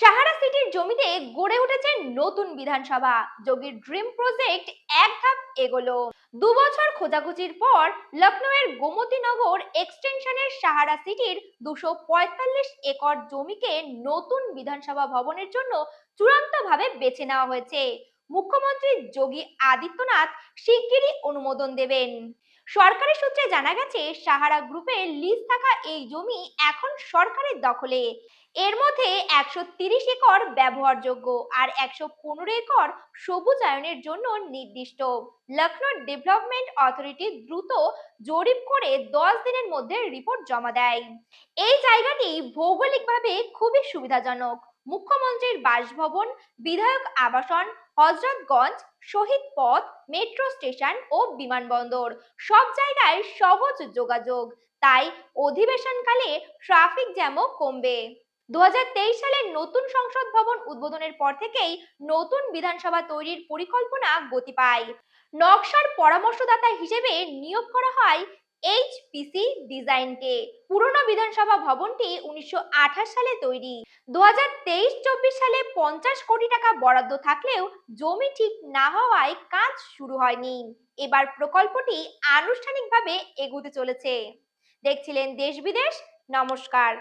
সাহারা সিটির জমিতে গড়ে উঠেছে নতুন বিধানসভা। যোগীর ড্রিম প্রজেক্ট এক ধাপ এগোলো। 2 বছর খোঁজাখুঁজির পর লখনৌয়ের গোমতীনগর এক্সটেনশনের সাহারা সিটির 245 একর জমিকে নতুন বিধানসভা ভবনের জন্য চূড়ান্তভাবে বেছে নেওয়া হয়েছে। মুখ্যমন্ত্রী যোগী আদিত্যনাথ শিগগিরই অনুমোদন দেবেন। সরকারি সূত্রে জানা গেছে, সাহারা গ্রুপের লিজ থাকা এই জমি এখন সরকারের দখলে। এর মধ্যে 130 একর ব্যবহারযোগ্য আর 115 একর সবুজায়নের জন্য নির্দিষ্ট। লখনৌ ডেভেলপমেন্ট অথরিটি দ্রুত জরিপ করে 10 দিনের মধ্যে রিপোর্ট জমা দেয়। এই জায়গাটি ভৌগোলিকভাবে খুবই সুবিধাজনক। মুখ্যমন্ত্রীর বাসভবন, বিধায়ক আবাসন, হজরতগঞ্জ, শহীদ পথ, মেট্রো স্টেশন ও বিমানবন্দর সব জায়গায় সহজ যোগাযোগ। তাই অধিবেশনকালে ট্রাফিক জ্যামও কমবে। 2023 সালে নতুন সংসদ ভবন উদ্বোধনের পর থেকেই নতুন বিধানসভা তৈরির পরিকল্পনা গতি পায়। নকশার পরামর্শদাতা হিসেবে নিয়োগ করা হয় এইচপিসি ডিজাইনকে। পুরনো বিধানসভা ভবনটি 1928 সালে তৈরি। 2023-24 সালে 50 কোটি টাকা বরাদ্দ থাকলেও জমি ঠিক না হওয়ায় কাজ শুরু হয়নি। এবার প্রকল্পটি আনুষ্ঠানিকভাবে এগোতে চলেছে। দেখছিলেন দেশ বিদেশ। নমস্কার।